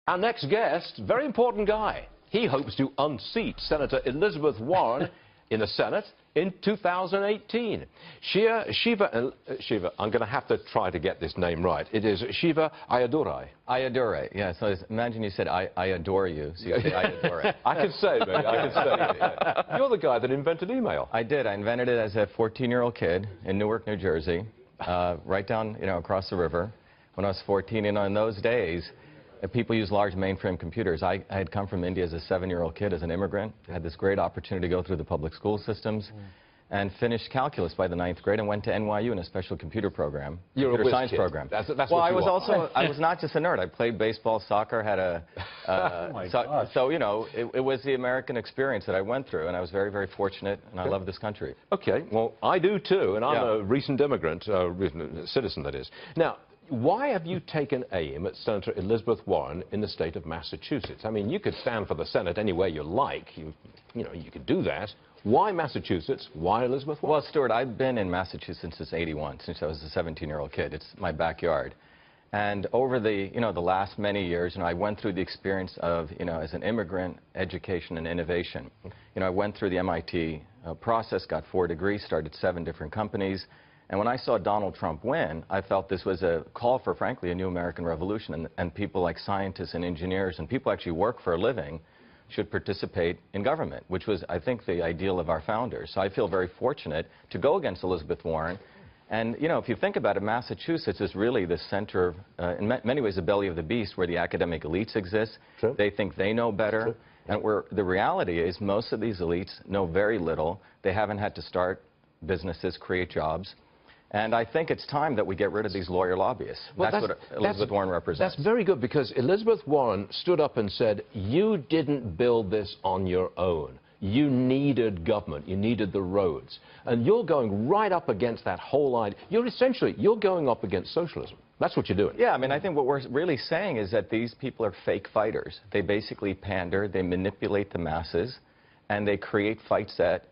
Our next guest, very important guy. He hopes to unseat Senator Elizabeth Warren in the Senate in 2018. Shiva, I'm going to have to try to get this name right. It is Shiva Ayyadura. Ayyadura, yeah. So imagine you said, I adore you. So you say Ayyadura. I can say it, baby. I can say it. Yeah. You're the guy that invented email. I did. I invented it as a 14-year-old kid in Newark, New Jersey, right down, across the river when I was 14. And in those days, people used large mainframe computers. I had come from India as a 7-year-old kid as an immigrant. I had this great opportunity to go through the public school systems and finished calculus by the 9th grade and went to NYU in a special computer program, computer science program. That's well, I was not just a nerd. I played baseball, soccer, had a... so, it was the American experience that I went through, and I was very, very fortunate, and I love this country. Okay, well, I do too, and I'm a recent immigrant, citizen that is. Now, why have you taken aim at Senator Elizabeth Warren in the state of Massachusetts? I mean, you could stand for the Senate any way you like. You could do that. Why Massachusetts? Why Elizabeth Warren? Well, Stuart, I've been in Massachusetts since '81, since I was a 17-year-old kid. It's my backyard. And over the, the last many years, I went through the experience of, as an immigrant, education and innovation. I went through the MIT process, got 4 degrees, started 7 different companies. And when I saw Donald Trump win, I felt this was a call for, frankly, a new American revolution. And people like scientists and engineers and people who actually work for a living should participate in government, which was, I think, the ideal of our founders. So I feel very fortunate to go against Elizabeth Warren. And, if you think about it, Massachusetts is really the center, in many ways, the belly of the beast, where the academic elites exist. Sure. They think they know better. Sure. And where the reality is most of these elites know very little. They haven't had to start businesses, create jobs. And I think it's time that we get rid of these lawyer lobbyists. Well, that's what Elizabeth Warren represents. That's very good, because Elizabeth Warren stood up and said, you didn't build this on your own. You needed government. You needed the roads. And you're going right up against that whole idea. You're going up against socialism. That's what you're doing. Yeah, I mean, I think what we're really saying is that these people are fake fighters. They basically pander, they manipulate the masses, and they create fights that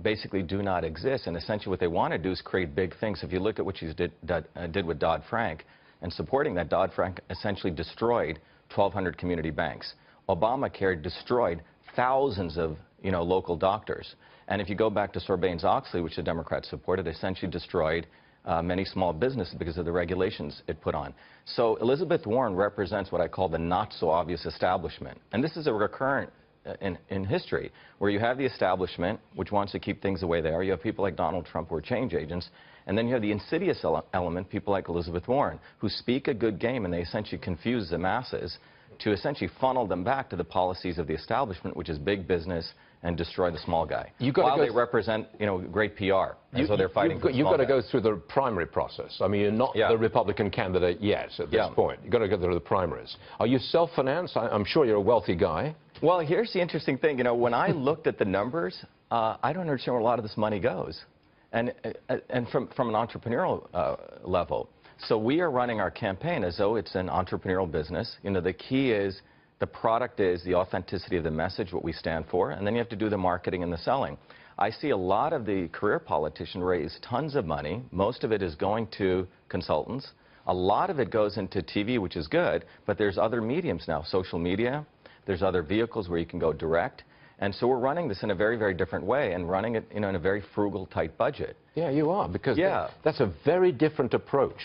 basically do not exist. And essentially what they want to do is create big things. If you look at what she did with Dodd-Frank, and supporting that, Dodd-Frank essentially destroyed 1,200 community banks. Obamacare destroyed thousands of local doctors. And if you go back to Sarbanes-Oxley, which the Democrats supported, essentially destroyed many small businesses because of the regulations it put on. So Elizabeth Warren represents what I call the not-so-obvious establishment. And this is a recurrent in history, where you have the establishment, which wants to keep things the way they are. You have people like Donald Trump, who are change agents. And then you have the insidious element, people like Elizabeth Warren, who speak a good game, and they essentially confuse the masses to essentially funnel them back to the policies of the establishment, which is big business, and destroy the small guy. While they represent, great PR, and so they're fighting for the You've got to guy. go through the primary process. I mean, you're not the Republican candidate yet at this point. You've got to go through the primaries. Are you self-financed? I'm sure you're a wealthy guy. Well, here's the interesting thing. When I looked at the numbers, I don't understand where a lot of this money goes, and from an entrepreneurial level. So we are running our campaign as though it's an entrepreneurial business. The key is, the product is the authenticity of the message, what we stand for, and then you have to do the marketing and the selling. I see a lot of the career politicians raise tons of money. Most of it is going to consultants. A lot of it goes into TV, which is good, but there's other mediums now, social media. There's other vehicles where you can go direct. And so we're running this in a very, very different way, and running it in a very frugal, tight budget. Yeah, you are, because that's a very different approach.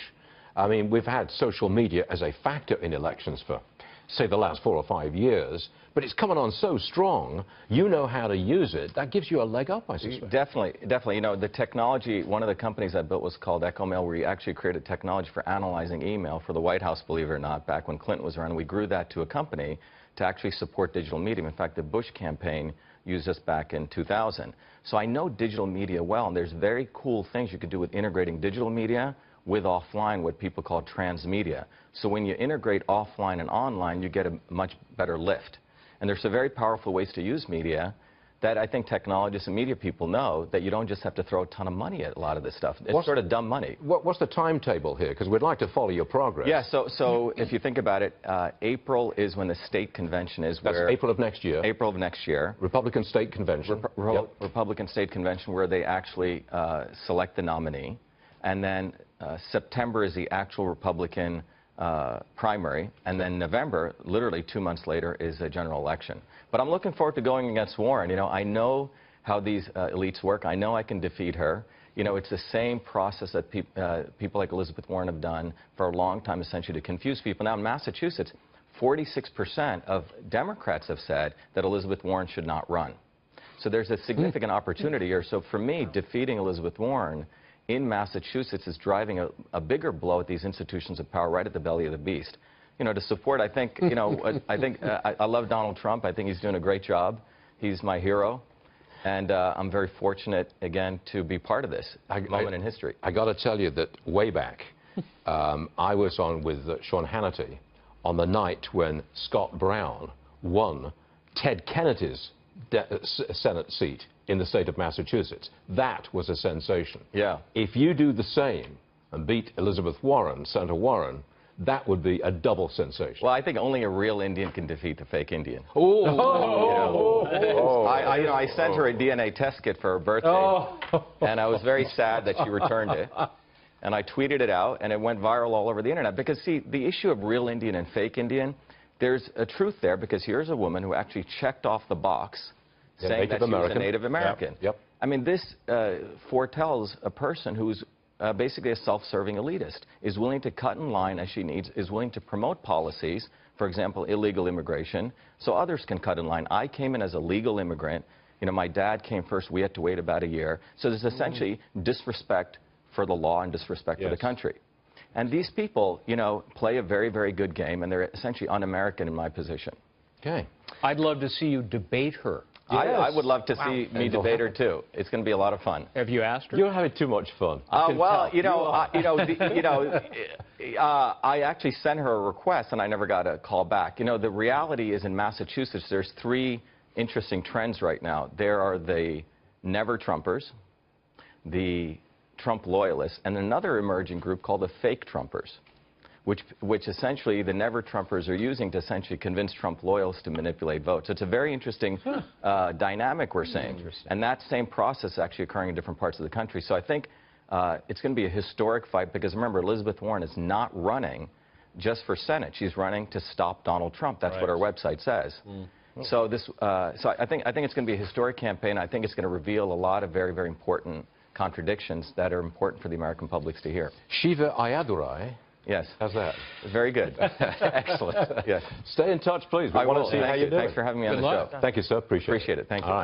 I mean, we've had social media as a factor in elections for, say, the last 4 or 5 years, but it's coming on so strong. You know how to use it. That gives you a leg up, I suspect. Definitely. The technology, one of the companies I built was called EchoMail, where we actually created technology for analyzing email for the White House, believe it or not, back when Clinton was around. We grew that to a company to actually support digital media. In fact, the Bush campaign used us back in 2000. So I know digital media well, and there's very cool things you could do with integrating digital media with offline, what people call transmedia. So when you integrate offline and online, you get a much better lift. And there's some very powerful ways to use media that I think technologists and media people know, that you don't just have to throw a ton of money at a lot of this stuff. It's sort of dumb money. What's the timetable here? Because we'd like to follow your progress. Yeah, so if you think about it, April is when the state convention is. That's April of next year. April of next year. Republican state convention. Republican state convention, where they actually select the nominee. And then September is the actual Republican primary, and then November, literally 2 months later, is a general election. But I'm looking forward to going against Warren. You know, I know how these elites work. I know I can defeat her. You know, it's the same process that people like Elizabeth Warren have done for a long time, essentially, to confuse people. Now, in Massachusetts, 46% of Democrats have said that Elizabeth Warren should not run. So there's a significant opportunity here. So for me, defeating Elizabeth Warren in Massachusetts is driving a bigger blow at these institutions of power right at the belly of the beast. You know, to support, I think, you know, I love Donald Trump. I think he's doing a great job. He's my hero. And I'm very fortunate, again, to be part of this moment in history. I got to tell you that way back, I was on with Sean Hannity on the night when Scott Brown won Ted Kennedy's Senate seat in the state of Massachusetts. That was a sensation. Yeah. If you do the same and beat Elizabeth Warren, Senator Warren, that would be a double sensation. Well, I think only a real Indian can defeat the fake Indian. Oh. I sent her a DNA test kit for her birthday, and I was very sad that she returned it. And I tweeted it out, and it went viral all over the internet. Because, see, the issue of real Indian and fake Indian, there's a truth there, because here's a woman who actually checked off the box saying that she was a Native American. Yep. I mean, this foretells a person who's basically a self-serving elitist, is willing to cut in line as she needs, is willing to promote policies, for example, illegal immigration, so others can cut in line. I came in as a legal immigrant. You know, my dad came first. We had to wait about a year. So there's essentially disrespect for the law and disrespect for the country. And these people, you know, play a very, very good game, and they're essentially un-American in my position. Okay. I'd love to see you debate her. Yes. I would love to see me debate her, too. It's going to be a lot of fun. Have you asked her? You're having too much fun. Well, I actually sent her a request, and I never got a call back. You know, the reality is in Massachusetts, there's 3 interesting trends right now. There are the never-Trumpers, the Trump loyalists, and another emerging group called the fake Trumpers, which essentially the never-Trumpers are using to essentially convince Trump loyalists to manipulate votes. It's a very interesting dynamic we're seeing. And that same process is actually occurring in different parts of the country. So I think it's going to be a historic fight, because remember, Elizabeth Warren is not running just for Senate. She's running to stop Donald Trump. That's what her website says. So I think it's going to be a historic campaign. I think it's going to reveal a lot of very, very important contradictions that are important for the American public to hear. Shiva Ayyadura, Yes. how's that? Very good. Excellent. Yes. Stay in touch, please. We want to see how you do. Thanks for having me on the show. Thank you, sir. Appreciate it. Thank you. All right.